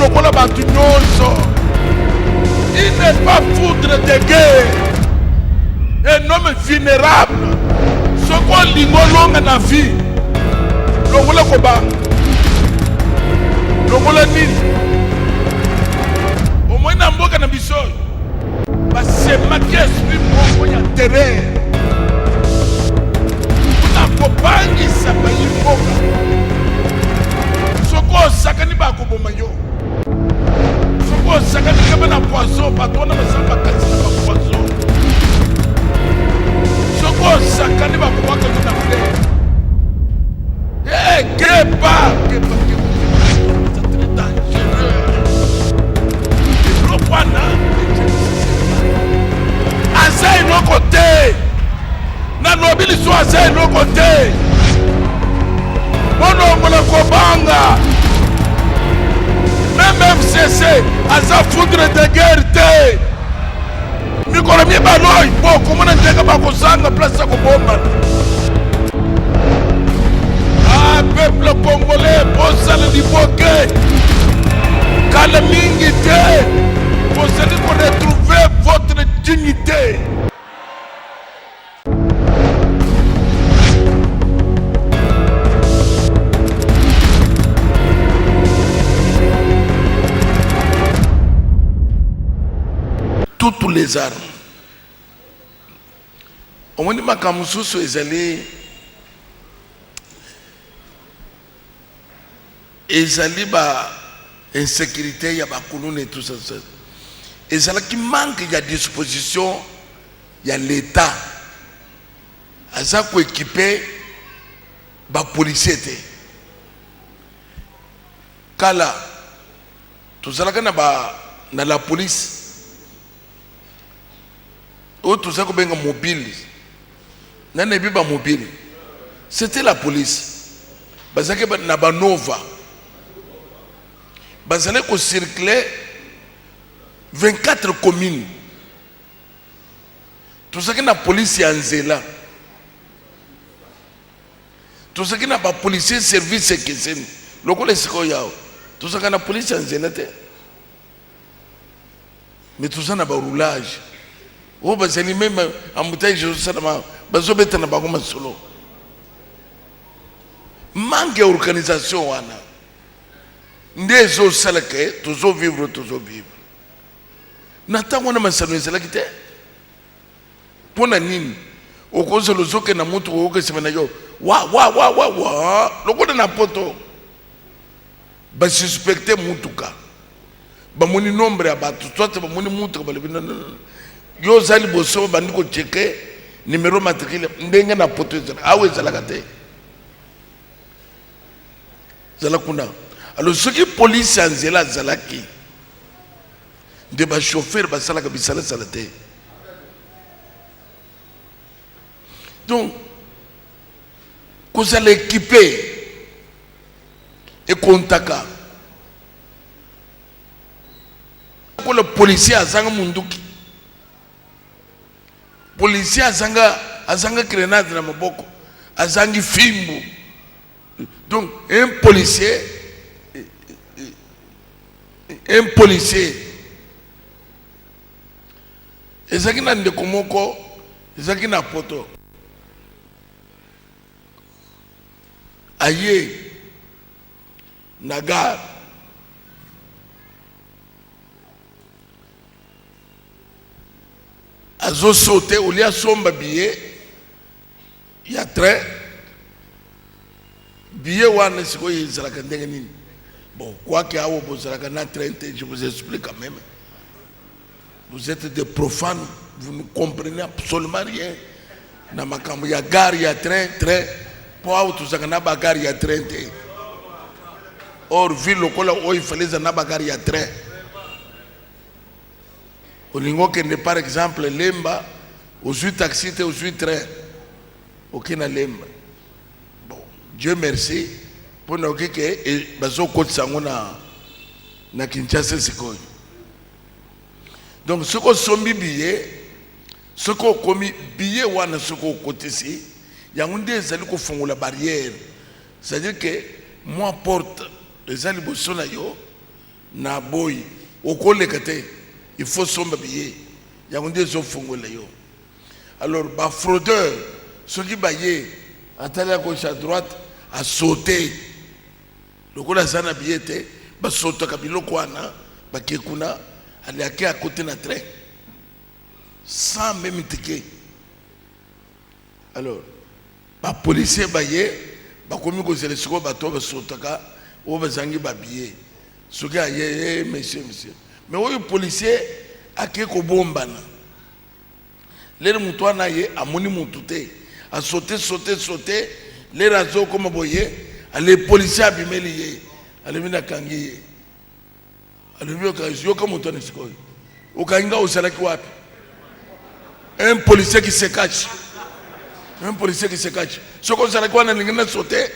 lokola batu nyonso. Il n'est pas foudre de guerre. Un homme vulnérable. Ce qu'on lingo longa na vie. Longola kobanga. Longola nini. Au moins na mboka na biso. Basema esprit moko ya terre. Una kobangisa bayi mboka. Soko sakani ba koboma yo. Soko sakani kama na poisson, patona basamba kasi na poisson. Soko sakani ba kubaka na fleur. Eh, kepa. C'est très dangereux. Le wana. Asa no côté. Na nobili so asa no côté. Bono ngola kobanga. Même FCC, asa foudre de guerre te. Mikolo mi banoi, bo komona ndeka bakosanga place ya kobomba. Ah, peuple congolais, posale liboke. Kala mingi te. Posale pour retrouver votre dignité. Toutes les armes. On m'a dit que Kamususu est allé. Ils allaient ba insécurité, il y a ba kouloune et tout ça. Et c'est là qui manque, il y a disposition, il y a l'État. À ça qu'on équiper ba policier. Kala, tout ça là qu'on a dans la police. Ou tout ça qu'on a mobile. N'a pas mobile. C'était la police. Parce que n'a pas Nova. Parce que circulait 24 communes. Tout ça que la police est en zéla. Tout ça que n'a pas policier service c'est le coup les tout ça que la police est en zéla. Mais tout ça n'a pas roulage. Oh, bah, c'est même en bouteille, je sais pas. Bah, je vais te la bagoma solo. Manque d'organisation, wana. Des autres salakés, toujours vivre, toujours vivre. N'attends pas de me salakité. Pour la nine, au cause de l'ozo que n'a montré au que c'est maintenant. Wa. Le coup de n'importe où. Bah, suspecté Moutuka. Bah, mon nombre à battre. Toi, tu vas mon Moutuka. Yo zali boso bandiko cheke numéro matricule ndenga na poto awe zalakate zalakuna alors ce qui police anzela zalaki de ba chauffeur ba salaka bisala salate donc qu'on s'allait équiper et contaka pour le policier azanga munduki policier azanga grenade na maboko azangi fimbo donc un policier ezaki na ndeko moko ezaki na poto aye nagar azo sauté au lieu somba billet il y a train billet wana siko yizalaka ndenge nini bon quoi que awo bozalaka na train je vous explique quand même vous êtes des profanes vous ne comprenez absolument rien na makambo ya gare ya train po awo tuzaka na bagare ya train te or ville lokola o ifaliza na bagare ya train. Au lingo que par exemple lemba aux 8 taxis aux 8 trains aucun lemba bon Dieu merci pour nous que bazo côte sango na Kinshasa sikoyo donc ce qu'on sombi billet ce qu'on commis billet wana ce qu'on côté ici yango nde ezali ko fongola barrière c'est à dire que moi porte les ali bosona yo na boy okoleka te il faut somba billet ya nde zo fongola yo. Alors ba fraudeur ceux qui baye atala gauche à droite a sauté lokola sana billet te ba sauta kabilo kwana ba kekuna ali ake à côté na train sans même ticket. Alors ba policier baye ba komi ko zele siko ba to ba sauta ka o ba zangi ba billet ce gars monsieur mais oui policier ake ko bombana les moutouana ye amoni moutouté a sauté les razo comme boye les policiers abimeli ye alemina kangi alemio ka yoka moutouana siko ukainga usalaki wapi un policier qui se cache ce qu'on salaki wana ningina sauté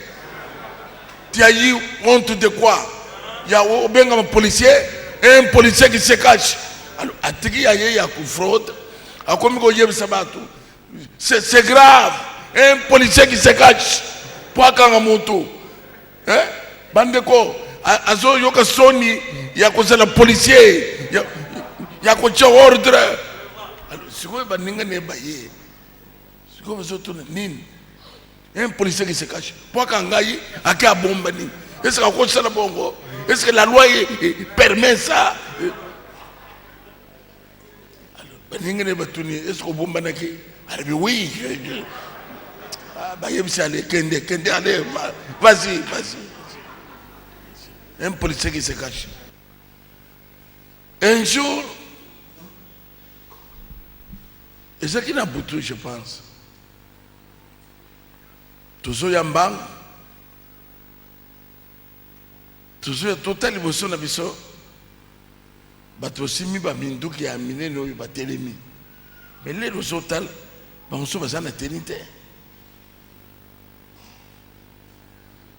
tu as eu honte de quoi? Il y a un policier qui se cache. Alors, fraude. C'est grave. Un policier qui se cache. Pour qu'un moto. Bandeko. Azo yoka soni. Il y a un policier. Il y a un ordre. Alors, c'est quoi un policier qui se cache. Pour qu'un gars ait un bombe. Est-ce que la loi permet ça? Est-ce que vous avez oui. Vas-y. Un policier qui se cache. Un jour, et ce qui n'a pas tout, je pense. Toujours Yambang. Toujours total émotion na biso bato simi ba minduki ya minene oyo batelemi mais les total ba muso bazana tenité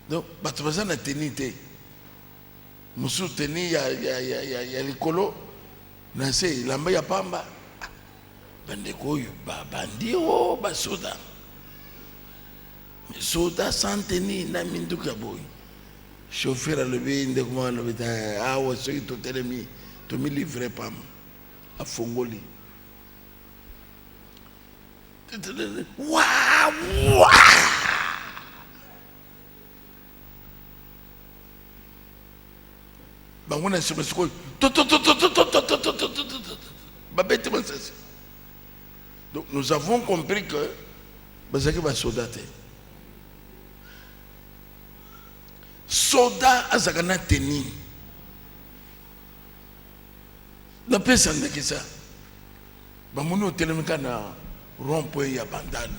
donc bato bazana tenité muso teni ya likolo na se lamba ya pamba bandeko oyo bandi o basoda mais soda sans tenir na minduki ya boy chauffeur a levé une demande ah ouais ceux qui t'ont télé tu me livrer pas à Fongoli waouh bah on a sur le score donc nous avons compris que c'est que va soldater soda azakana teni la pesa ndeki ça ba munu telemika na rond-point ya bandani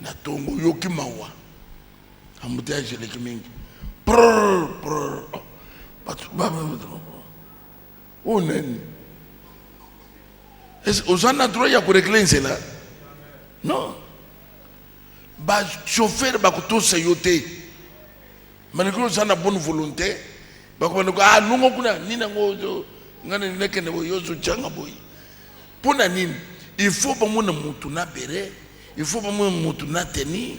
na tongo yoki mawa embouteillage le kimingi on est est-ce aux gens droit ya ko régler cela non ba chauffeur ba ko to sayote malgré ça na bonne volonté bakomana ko nungo kuna nina ngozo ngane nekene yozo changa boy pona nini il faut pas mon mutu na bere il faut pas mon mutu na teni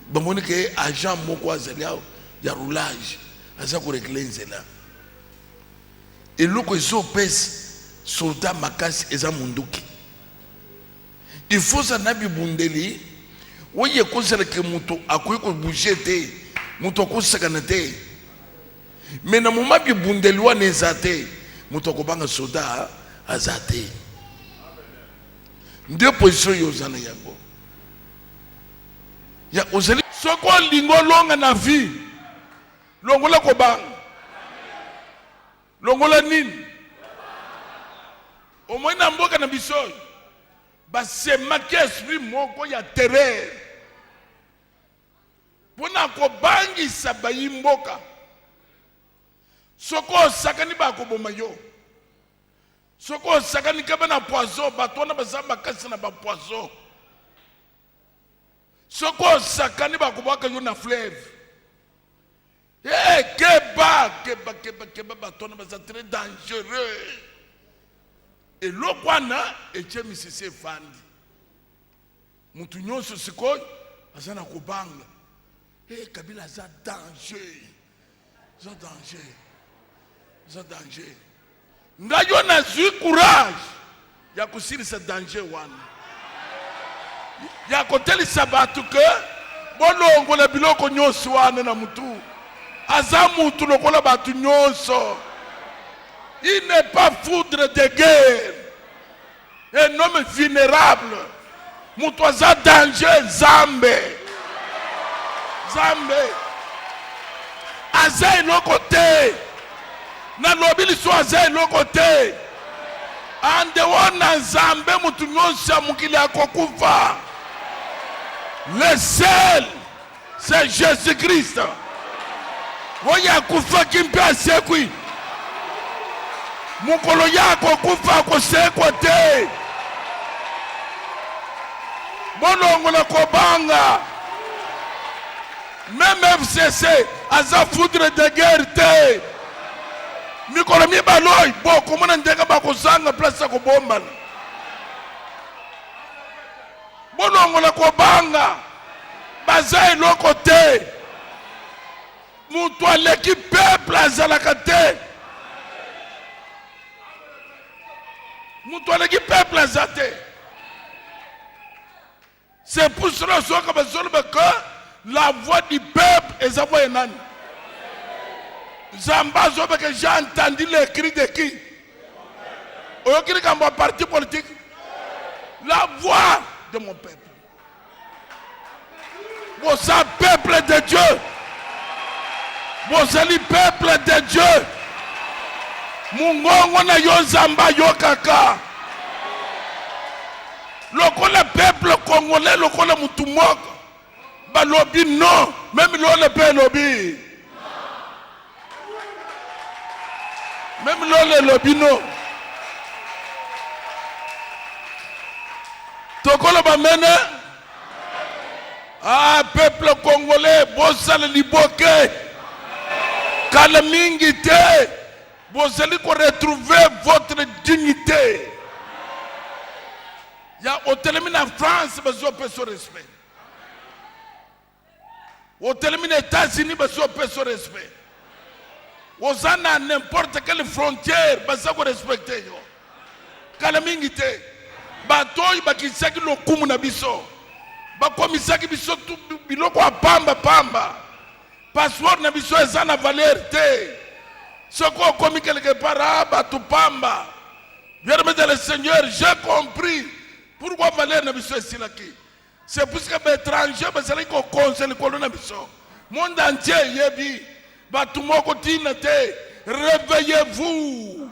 ba moni ke agent moko azalia ya roulage aza ko régler là et loko zo pes soldat makasi eza munduki il faut ça na bibundeli oye ko sala ke mutu akoyi ko bouger te mutu akosakana te mais na moment bi bundeli wana eza te mutu akobanga soda aza te nde position yo oza na yango ya ozali soko olingo olonga na vie longola kobanga longola nini omoi na mboka na biso basemaki esprit moko ya terreur pona kobangisa bayi mboka soko osakani bakoboma yo soko osakani kaba na poison bato wana baza makasi na bapoison soko osakani bakobwaka yo na fleuve keba bato wana baza très dangereux eloko wana etie misisi efandi mutu nyonso sikoyo aza na kobanga Kabila, ça danger. Ça danger. za danger. Ngayo na zui courage ya kusilisa danger wana. Ya kotelisa batu ke bolongola biloko nyonso wana na mutu. Aza mutu lokola batu nyonso. Il n'est pas foudre de guerre. Un homme vulnérable. Mutu aza danger Zambe. Zambe. Aza eloko te. Na lobili so aza eloko te. Ande wana Zambe mutu nyonso ya mukili akokufa. Le seul, c'est Jésus-Christ. Voya kufa kimpe asekwi. Mukolo yako kufa kosekwa te. Bolongo na kobanga. Même FCC, aza foudre de guerre te. Mikolo mi baloy, bo komona ndeka bakozanga place ko bomba. Bolongo na kobanga. Baza eloko te. Mutu aleki peuple azalaka te. Mutu aleki peuple azate. C'est pour cela que la voix du peuple est sa voix enani. Zambazo que j'ai entendu les cris de qui? Oyokiri kamba parti politique. La voix de mon peuple. Vous êtes peuple de Dieu. Vous êtes peuple de Dieu. Mungongo na yo zamba yo kaka. Lokola peuple congolais, lokola mutumoko. Ba lobi non, même le pe lobi. Même le lobi non. Tokola ba mene. Ah, peuple congolais, bosale liboke. Kalamingi te. Vous allez retrouver votre dignité. Il y a au télémine en France, besoin de ce respect. Au télémine aux États-Unis, besoin de ce respect. Aux à n'importe quelle frontière, besoin de respecter. Kalamingi te. Batoy bakisaki lokumu na biso. Bakomisaki biso tu biloko pamba pamba. Passeport na biso eza na valeur te. Ce qu'on commis quelque part, Batupamba. Bien le Seigneur, j'ai compris pourquoi valeur na biso ici là qui. C'est parce que les étrangers, c'est là qu'on conseille le colon na biso. Monde entier yebi. Batumoko tinete. Réveillez-vous.